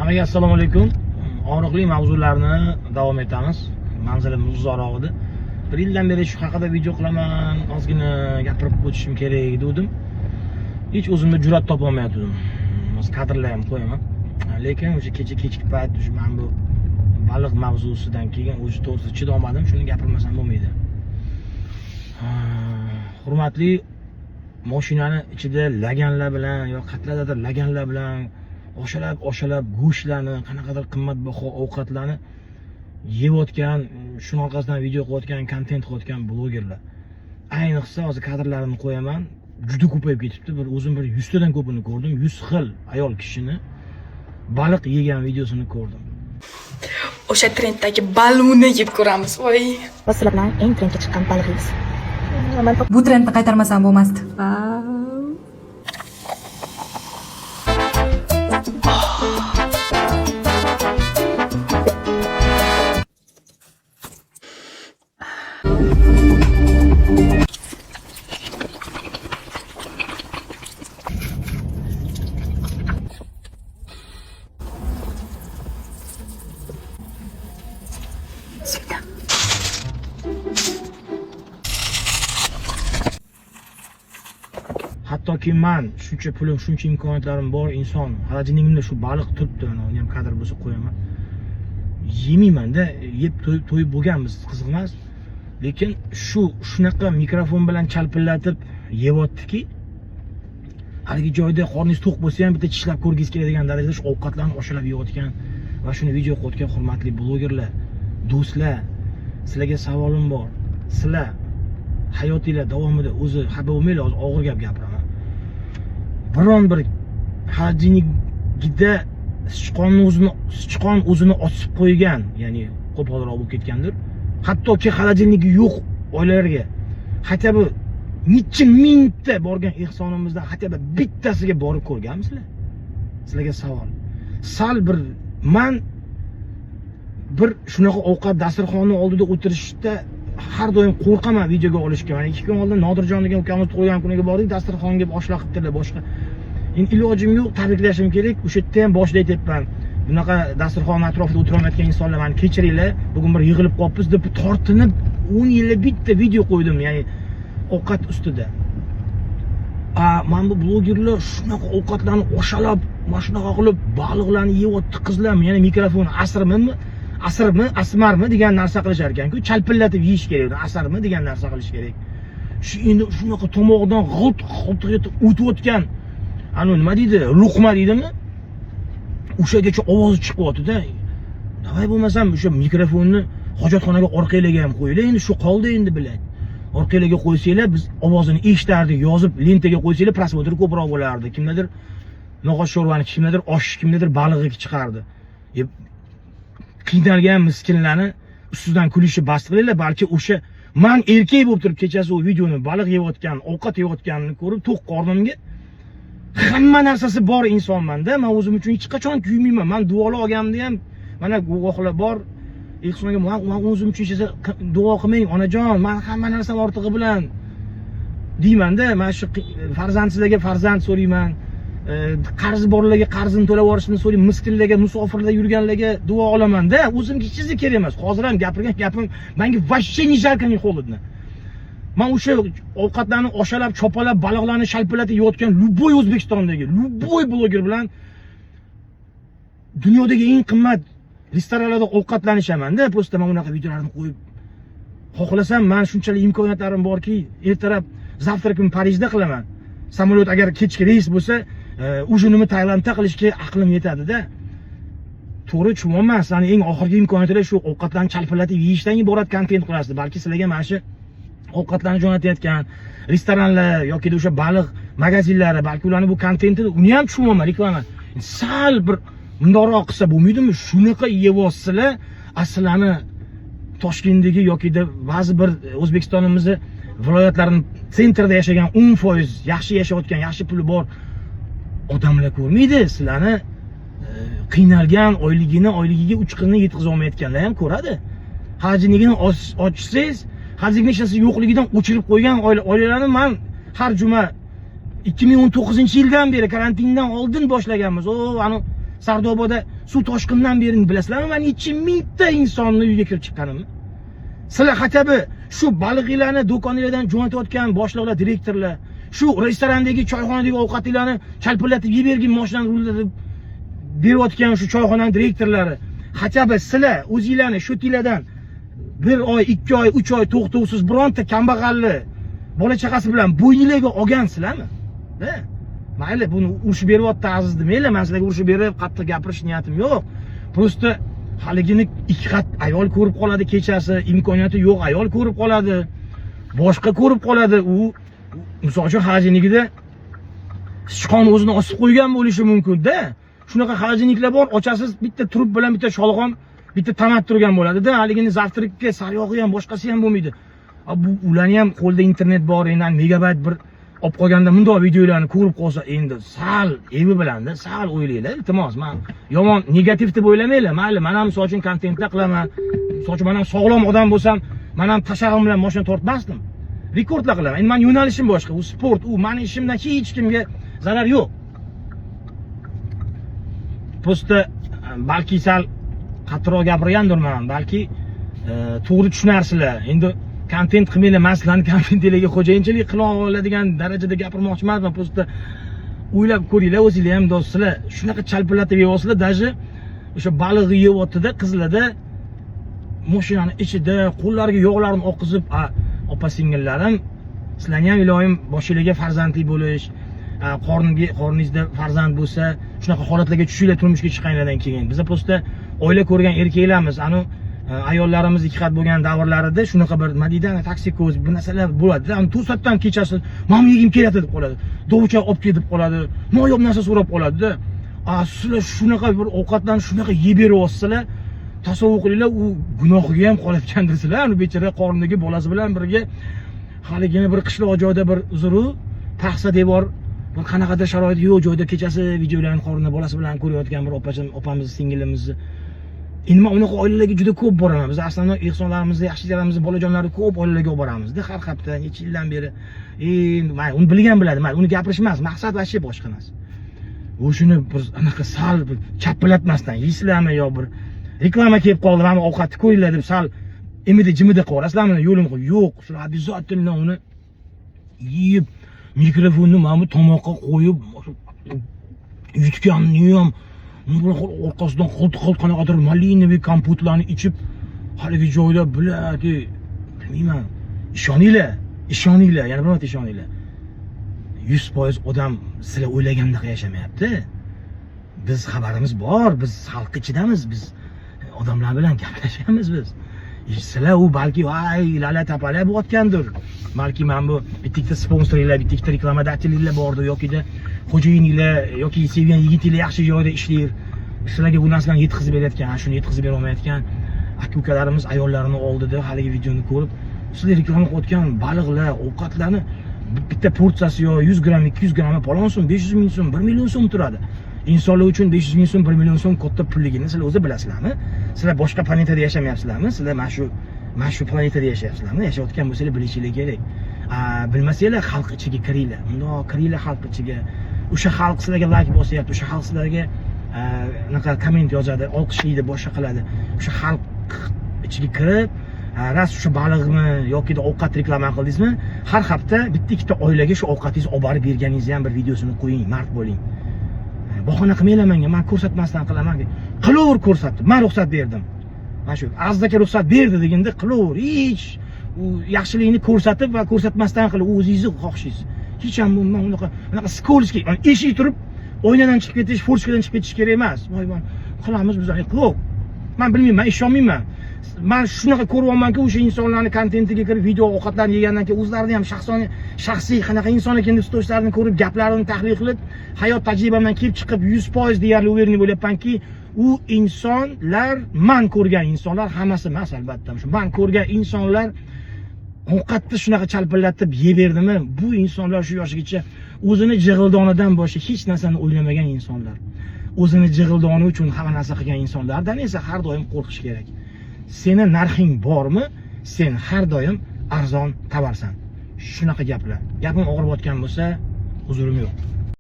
Hammaga assalomu alaykum. Og'riqli mavzularni davom etamiz. Manzilimiz uzoqroq edi. Bir yildan beri shu haqida video qilaman, ozgina gapirib o'tishim kerak dedim. Hech o'zimda jur'at topa olmayotgandim. Biz kadrlar ham qo'yaman. Lekin o'sha kechki payt men bu baliq mavzusidan keyin o'sha to'g'risida chidolmadim, shuni gapirmasam bo'lmaydi. Hurmatli mashinani ichida laganlar bilan yo qatlardadir laganlar bilan oshalab go'shtlarni, qanaqadir qimmatbaho ovqatlarni yeyotgan, shuni orqasidan video qilayotgan, kontent qilayotgan blogerlar. Ayniqsa hozir kadrlarini qo'yaman, juda ko'payib ketibdi. Bir o'zim bir 100 tadan ko'pini ko'rdim. 100 xil ayol kishini baliq yegan videosini ko'rdim. O'sha trenddagi balonni yeb ko'ramiz. Voy. Biz sizlar bilan eng trendga chiqqan baliqmiz. Bu trendni qaytarmasam bo'lmasdi. Hattoki men shuncha pulim, shuncha imkoniyatlarim bor inson, xarajatligimda shu baliq turibdi, uni ham kadr bo'lsa qo'yaman. Yemayman-da, yeb to'yib bo'lganmiz, qiziq emas. Lekin shunaqa mikrofon bilan chalpillatib yeyaptiki, haligi joyda qorningiz to'q bo'lsa ham bitta tishlab ko'rgingiz keladigan darajada shu ovqatlarni oshalab yeyotgan va shuni video qilayotgan hurmatli blogerlar, do'stlar, sizlarga savolim bor. Sizlar hayotinglar davomida o'zi xabar bo'lmaylar, hozir og'ir gap gapiraman. Biron bir xarajatligida sichqon o'zini osib qo'ygan, ya'ni qo'polroq bo'lib ketgandir. Hattoki xarajatligi yo'q oilalarga hatto bu necha mingta borgan ehsonimizdan hatto bittasiga borib ko'rganmisizlar? Sizlarga savol. Sal bir shunaqa ovqat dasturxoni oldida o'tirishda har doim qo'rqaman videoga olishga. Mana 2 kun oldin Nodirjon degan ukamiz tug'ilgan kuniga bordik, dasturxonga oshlar qilibdilar boshqa. Endi ilojim yo'q, tabriklashim kerak. O'sha yerda ham boshida aytibman. Bunaqa dasturxon atrofida o'tirayotgan insonlar, meni kechiringlar, bugun bir yig'ilib qolibmiz deb tortinib 10 yilda bitta video qo'ydim, ya'ni ovqat ustida. Men bu blogerlar shunaqa ovqatlarni oshalab, mana shunaqa qilib baliqlarni yeyapti qizlar, ya'ni mikrofon asmarmi degan narsa qilishar ekan-ku, chalpillatib yeyish kerak, asarmi degan narsa qilish kerak. Shu endi shunaqa tomog'idan g'ilt o'tayotgan, nima deydi, luqma deydimi? O'shagacha ovozi chiqyapti-da. Navay bo'lmasam o'sha mikrofonni hojatxonaga orqalarga ham qo'yinglar, endi shu qoldi endi bilay. Orqalarga qo'ysanglar, biz ovozini eshitardik, yozib lentaga qo'ysanglar, prosmotr ko'proq bo'lardi. Kimlardir no'g'at sho'rvani, kimlardir osh, kimlardir balig'iga chiqardi. Qiynalgan miskinlarni ustidan kulishni bas qilinglar, balki o'sha men erkak bo'lib turib kechasi u videoni baliq yeyotgan, ovqat yeyotganini ko'rib to'q qornimga hamma narsasi bor insonman-da, men o'zim uchun hech qachon kuymayman. Men duolar olganimda ham mana guvohlar bor. Ehsonga men o'zim uchun duo qilmang, onajon, men hamma narsam ortig'i bilan deyman-da. Men shu farzandsizlarga farzand so'rayman. Qarzi borlarga qarzini to'lab yuborishni so'rayman, miskinlarga, musofirlarda yurganlarga duo olaman-da. O'zimga hech narsa kerak emas. Hozir ham gapirgan gapim menga вообще не жалко ni холодно. Men o'sha ovqatlarni oshalab, chopalab, baliqlarni shalpillatib yeyotgan luboy O'zbekistondagi luboy bloger bilan dunyodagi eng qimmat restoranlarda ovqatlanishaman-da. Просто men unaqa videolarni qo'yib xohlasam, men shunchalik imkoniyatlarim borki, ertalab zavtra kuni Parijda qilaman. Samolyot agar kechki reys bo'lsa, ujunimni Tailandda qilishga aqlim yetadi-da. To'g'ri tushunmayman, sizlarning eng oxirgi imkoniyatlar shu ovqatlarni chalpillatib yeyishdan iborat kontent qilasiz. Balki sizlarga mana shu ovqatlarni jo'natayotgan restoranlar yoki o'sha baliq magazinlari, balki ularning bu kontentini uni ham tushunmayman, reklama. Sal bir mundoqroq qilsa bo'lmaydimi? Shunaqa yeyotsizlar, aslani Toshkentdagi yoki ba'zi bir O'zbekistonimizning viloyatlarining sentrida yashagan 10% yaxshi yashayotgan, yaxshi puli bor odamlar ko'rmaydi. Sizlarni qiynalgan oyligiga 3 qilni yetkazib olmayotganlar ham ko'radi. Xarajatligini ochsangiz, xarajatlik hech narsa yo'qligidan o'chirib qo'ygan oilalarni men har juma 2019-yildan beri karantindan oldin boshlaganmiz. Sardobaga suv toshqindan beri bilasizlarmi, men 2000 ta insonni uyga kirib chiqqanimni. Sizlar xatabi shu baliqlarni do'konlardan jo'natayotgan boshliqlar, direktorlar, shu restorandagi, choyxonadagi ovqatlarni chalpillatib yeb bergan mashinani rullatib berayotgan shu choyxonaning direktorlari, xatabi sizlar o'zingizlarni shu tiladan 1 oy, 2 oy, 3 oy to'xtovsiz bironta kambag'alni bola chaqasi bilan bo'ynilarga olgansizlarmi? Mayli, buni urushib beryapti aziz demanglar, men sizlarga urushib berib, qattiq gapirish niyatim yo'q. Prosta haligini ikki qat ayol ko'rib qoladi kechasi, imkoniyati yo'q ayol ko'rib qoladi, boshqa ko'rib qoladi. U misol uchun xarajinligida sichqon o'zini osib qo'ygan bo'lishi mumkin-da. Shunaqa xarajinliklar bor, ochasiz bitta turib bilan bitta sholg'om, bitta tamat turgan bo'ladi-da. Haligini zavtrikka saryog'i ham, boshqasi ham bo'lmaydi. Bu ularni ham qo'lda internet bor, endi megabayt bir olib qolganda bunday videolarni ko'rib qolsa, endi sal evi bilanda sal o'ylanglar. Iltimos, men yomon negativ deb o'ylamanglar. Mayli, men ham misol uchun kontentlar qilaman. Misol uchun men ham sog'lom odam bo'lsam, men ham tashag'im bilan mashina tortmasdim. Rekordlar qilaman. Endi men yo'nalishim boshqa, u sport, u meni ishimdan hech kimga zarar yo'q. Prosta balki sal qattiqroq gapirgandirman, balki to'g'ri tushunarsizlar. Endi kontent qilmanglar, men sizlarning kontentingizga xo'jayinchilik qila oladigan darajada gapirmoqchi emasman. Prosta o'ylab ko'ringlar, o'zingizlar ham do'stlar, shunaqa chalpillatib yeyapsizlar, даже o'sha baliq yeyapti-da, qizlarda mashinani ichida qo'llariga yog'larni oqizib, opa-singillarim, sizlarning ham iloyim boshingizga farzandli bo'lish, qorningizda farzand bo'lsa, shunaqa holatlarga tushinglar turmushga chiqqanlardan keyin. Biz prosta oila ko'rgan erkaklarmiz. Ayollarimiz ikki xat bo'lgan davrlarida shunaqa bir madidani toksikoz bu narsalar bo'ladi. To'satdan kechasi "Men yegim keladi" deb qoladi. Dovucha olib ketib qoladi. Noyob narsa so'rab qoladi-da. Sizlar shunaqa bir ovqatlarni shunaqa yeb beryapsizlar. Tasavvur qilinglar, u gunohiga ham qolayotgandirsizlar. Uni bechara qornidagi bolasi bilan birga haligini bir qishloq joyda bir uzru, paxsa devor, bir qanaqadir sharoit yo'q joyda kechasi videolarni qornida bolasi bilan ko'rayotgan bir opamiz, singilimizni. Endi men unaqa oilalarga juda ko'p boraman. Biz aslında ehsonlarimizni, yaxshilarimizni, bolajonlarni ko'p oilalarga olib boramiz-da har hafta, necha yildan beri. Men uni bilgan biladi, men uni gapirish emas, maqsad vashcha boshqa narsa. O'shuni bir anaqa sal bir chappilatmasdan yeysizlarmi yo bir reklama kelib qoldi, mana ovqatni ko'ringlar deb sal imidi-jimidi qo'rasizlarmi? Yo'lim yo'q. Shular обязательно uni yeb, mikrofonni mana bu tomoqqa qo'yib, yutganni ham orqasidan qo'lt qanaqadir malinoviy kompotlarni ichib, haligi joyda biladi, bilmayman. Ishoninglar, yana bir marta ishoninglar. 100% odam sizlar o'ylagandaqa yashamayapti. Biz xabarimiz bor, biz xalq ichidamiz, biz odamlar bilan gaplashamiz biz. Sizlar u balki voy lala tapalab bo'layotgandir. Balki men bu bitta sponsorlar, bitta reklamadatellar bordi yoki-da xo'jayininglar yoki sevgan yigitinglar yaxshi joyda ishlaydi. Sizlarga bu narsalarni yetkazib berayotgan, shuni yetkazib bera olmayotgan aka-ukalarimiz ayollarini oldida haligi videoni ko'rib, sizlar reklama qilayotgan baliqlar, ovqatlarni bitta porsiyasi yo 100 gram, 200 gram palon so'm, 500 ming so'm, 1 million so'm turadi. İnsanlar uchun 500 ming so'm, 1 million so'm katta pulligini sizlar o'zi bilasizlarmi? Sizlar boshqa planetada yashamayapsizlarmi? Sizlar mana shu planetada yashayapsizlarmi? Yashayotgan bo'lsangiz bilishingiz kerak. Bilmasanglar xalq ichiga kiringlar. Bundoq kiringlar xalq ichiga. O'sha xalq sizlarga like bosyapti, o'sha xalq sizlarga naqa komment yozadi, olqishlaydi, boshqa qiladi. O'sha xalq ichiga kirib, ras o'sha baliqmi yoki ovqat reklama qildingizmi? Har hafta bitta ikkita oilaga shu ovqatingizni olib borib berganingizni ham bir videosini qo'ying, mard bo'ling. Bahona qilmanglar menga, men ko'rsatmasdan qilaman. Qilaver ko'rsatdi. Men ruxsat berdim. Mana shu Azdaka ruxsat berdi deganda qilaver. Hech u yaxshilikni ko'rsatib va ko'rsatmasdan qilib o'zingizni xohishingiz. Hech ham men unaqa skolskiy, eshik turib o'ynadan chiqib ketish, forchkadan chiqib ketish kerak emas. Voy, qilamiz biz. Yo'q. Men bilmayman, ishonmayman. Men shunaqa ko'ryapmanki, o'sha insonlarning kontentiga kirib video ovqatlarni yegandan keyin o'zlarini ham shaxsiy qanaqa inson ekanini storishlarini ko'rib, gaplarini tahlil qilib, hayot tajribamdan kelib chiqib 100% deyarli uverni bo'lyapmanki, u insonlar, men ko'rgan insonlar hammasi emas albatta. Shu men ko'rgan insonlar ovqatni shunaqa chalpillatib yeyverdimi? Bu insonlar shu yoshgacha o'zini jig'ildonidan boshqa hech narsani o'ylamagan insonlar. O'zini jig'ildoni uchun hamma narsa qilgan insonlardan esa har doim qo'rqish kerak. Seni narxing bormi? Sen har doim arzon tovarsan. Shunaqa gaplar. Gapim og'ir bo'lgan bo'lsa, uzurim yo'q.